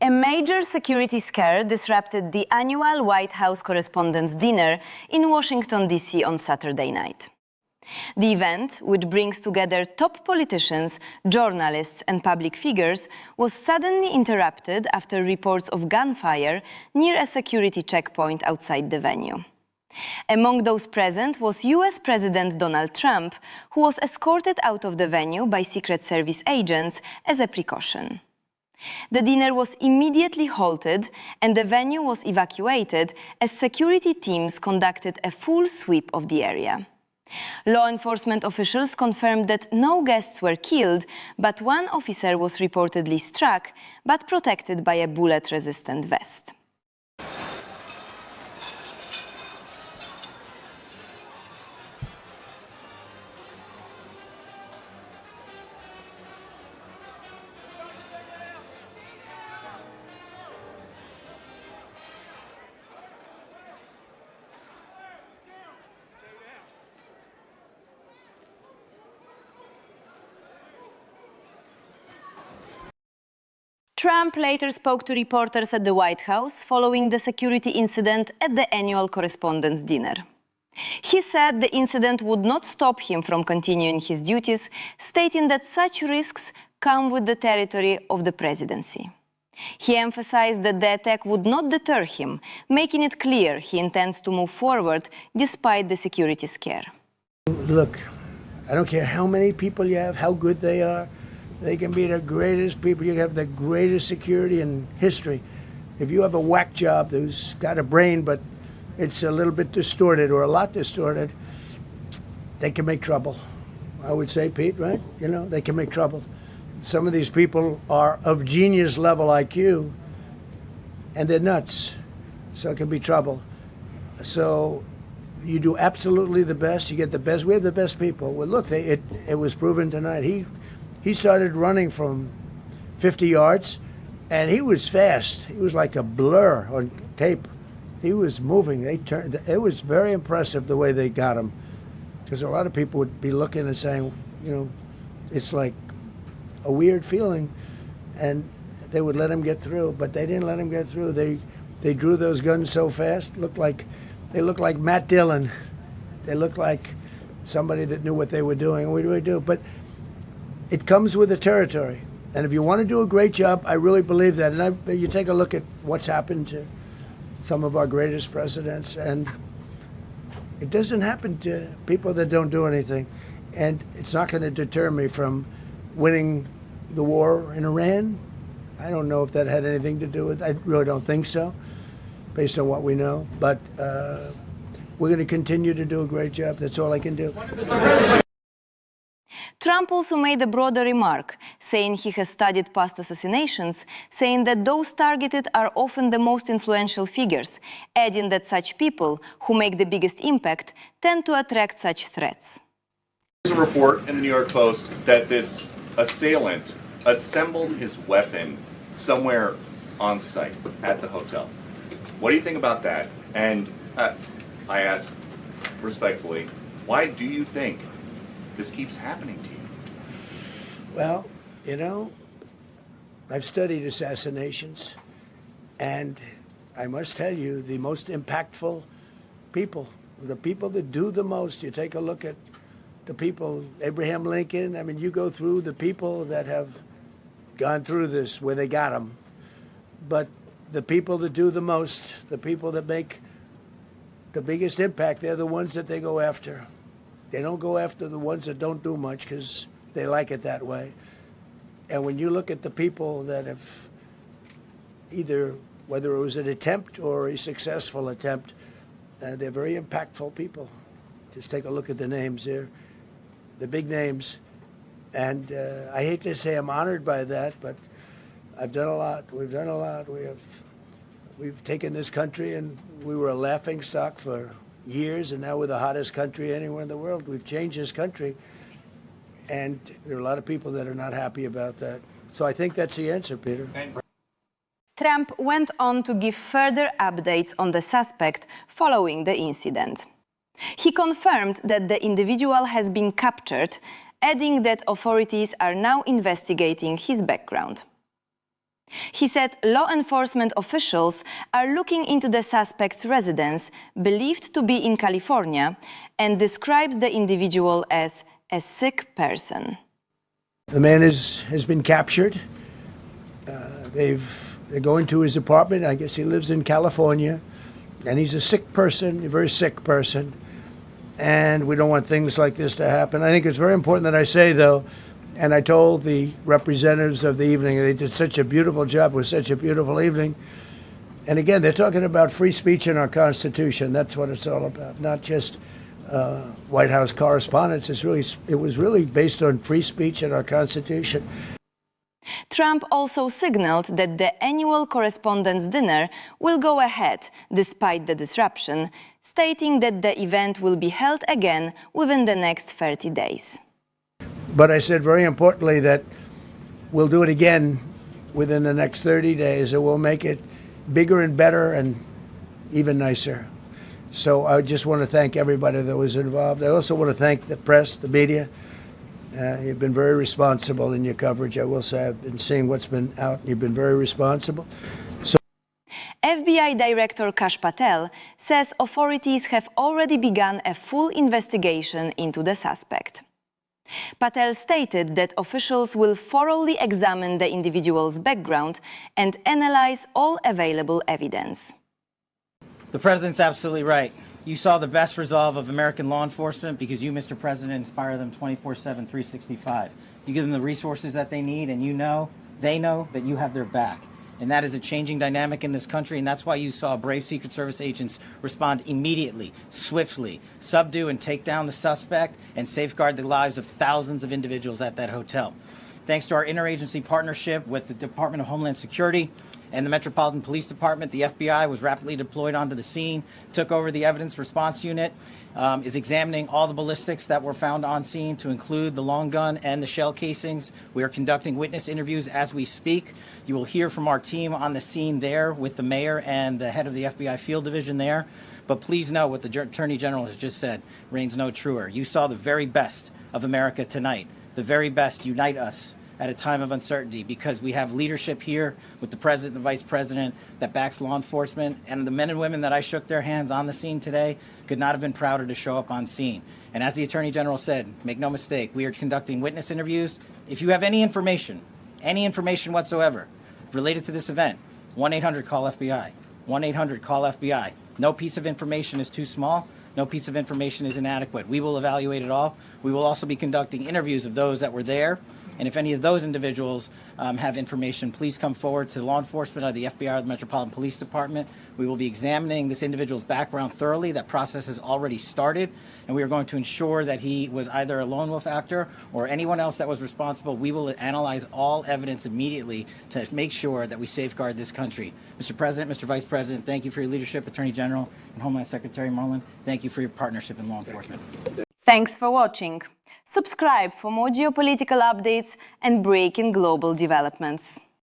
A major security scare disrupted the annual White House Correspondents Dinner in Washington, D.C. on Saturday night. The event, which brings together top politicians, journalists and public figures, was suddenly interrupted after reports of gunfire near a security checkpoint outside the venue. Among those present was US President Donald Trump, who was escorted out of the venue by Secret Service agents as a precaution. The dinner was immediately halted and the venue was evacuated as security teams conducted a full sweep of the area. Law enforcement officials confirmed that no guests were killed, but one officer was reportedly struck, but protected by a bullet-resistant vest. Trump later spoke to reporters at the White House following the security incident at the annual Correspondents' Dinner. He said the incident would not stop him from continuing his duties, stating that such risks come with the territory of the presidency. He emphasized that the attack would not deter him, making it clear he intends to move forward despite the security scare. Look, I don't care how many people you have, how good they are. They can be the greatest people. You have the greatest security in history. If you have a whack job who's got a brain, but it's a little bit distorted or a lot distorted, they can make trouble. I would say, Pete, right? You know, they can make trouble. Some of these people are of genius level IQ, and they're nuts. So it can be trouble. So you do absolutely the best. You get the best. We have the best people. Well, look, it was proven tonight. He started running from 50 yards, and he was fast. He was like a blur on tape. He was moving. It was very impressive the way they got him, because a lot of people would be looking and saying, you know, it's like a weird feeling, and they would let him get through, but they didn't let him get through. They drew those guns so fast. They looked like Matt Dillon. They looked like somebody that knew what they were doing. What do we do? But it comes with the territory. And if you want to do a great job, I really believe that. And you take a look at what's happened to some of our greatest presidents, and it doesn't happen to people that don't do anything. And it's not going to deter me from winning the war in Iran. I don't know if that had anything to do with it. I really don't think so, based on what we know. But we're going to continue to do a great job. That's all I can do. Trump also made a broader remark, saying he has studied past assassinations, saying that those targeted are often the most influential figures, adding that such people, who make the biggest impact, tend to attract such threats. There's a report in the New York Post that this assailant assembled his weapon somewhere on site at the hotel. What do you think about that? And I ask respectfully, why do you think this keeps happening to you? Well, you know, I've studied assassinations, and I must tell you, the most impactful people, the people that do the most, you take a look at the people, Abraham Lincoln, I mean, you go through the people that have gone through this, where they got them. But the people that do the most, the people that make the biggest impact, they're the ones that they go after. They don't go after the ones that don't do much because they like it that way. And when you look at the people that have either, whether it was an attempt or a successful attempt, they're very impactful people. Just take a look at the names here, the big names. And I hate to say I'm honored by that, but I've done a lot. We've done a lot. We've taken this country, and we were a laughing stock for years, and now we're the hottest country anywhere in the world. We've changed this country, and there are a lot of people that are not happy about that. So I think that's the answer, Peter. Trump went on to give further updates on the suspect following the incident. He confirmed that the individual has been captured, adding that authorities are now investigating his background. He said law enforcement officials are looking into the suspect's residence, believed to be in California, and described the individual as a sick person. The man has been captured. They're going to his apartment. I guess he lives in California. And he's a sick person, a very sick person. And we don't want things like this to happen. I think it's very important that I say, though, and I told the representatives of the evening, they did such a beautiful job. It was such a beautiful evening. And again, they're talking about free speech in our Constitution. That's what it's all about, not just White House Correspondents. It was really based on free speech in our Constitution. Trump also signaled that the annual Correspondents Dinner will go ahead despite the disruption, stating that the event will be held again within the next 30 days. But I said very importantly that we'll do it again within the next 30 days, and we'll make it bigger and better and even nicer. So I just want to thank everybody that was involved. I also want to thank the press, the media. You've been very responsible in your coverage. I will say I've been seeing what's been out. You've been very responsible. FBI Director Kash Patel says authorities have already begun a full investigation into the suspect. Patel stated that officials will thoroughly examine the individual's background and analyze all available evidence. The president's absolutely right. You saw the best resolve of American law enforcement because you, Mr. President, inspire them 24/7, 365. You give them the resources that they need, and they know that you have their back. And that is a changing dynamic in this country, and that's why you saw brave Secret Service agents respond immediately, swiftly, subdue and take down the suspect, and safeguard the lives of thousands of individuals at that hotel. Thanks to our interagency partnership with the Department of Homeland Security and the Metropolitan Police Department, the FBI was rapidly deployed onto the scene, took over the evidence response unit, is examining all the ballistics that were found on scene, to include the long gun and the shell casings. We are conducting witness interviews as we speak. You will hear from our team on the scene there with the mayor and the head of the FBI field division there. But please know what the Attorney General has just said reigns no truer. You saw the very best of America tonight. The very best unite us at a time of uncertainty, because we have leadership here with the president and the vice president that backs law enforcement, and the men and women that I shook their hands on the scene today could not have been prouder to show up on scene. And as the Attorney General said, make no mistake, we are conducting witness interviews. If you have any information whatsoever related to this event, 1-800-CALL-FBI, 1-800-CALL-FBI. No piece of information is too small. No piece of information is inadequate. We will evaluate it all. We will also be conducting interviews of those that were there. And if any of those individuals have information, please come forward to law enforcement or the FBI or the Metropolitan Police Department. We will be examining this individual's background thoroughly. That process has already started, and we are going to ensure that he was either a lone wolf actor or anyone else that was responsible. We will analyze all evidence immediately to make sure that we safeguard this country. Mr. President, Mr. Vice President, thank you for your leadership. Attorney General and Homeland Secretary Merlin, thank you for your partnership in law enforcement. Thanks for watching. Subscribe for more geopolitical updates and breaking global developments.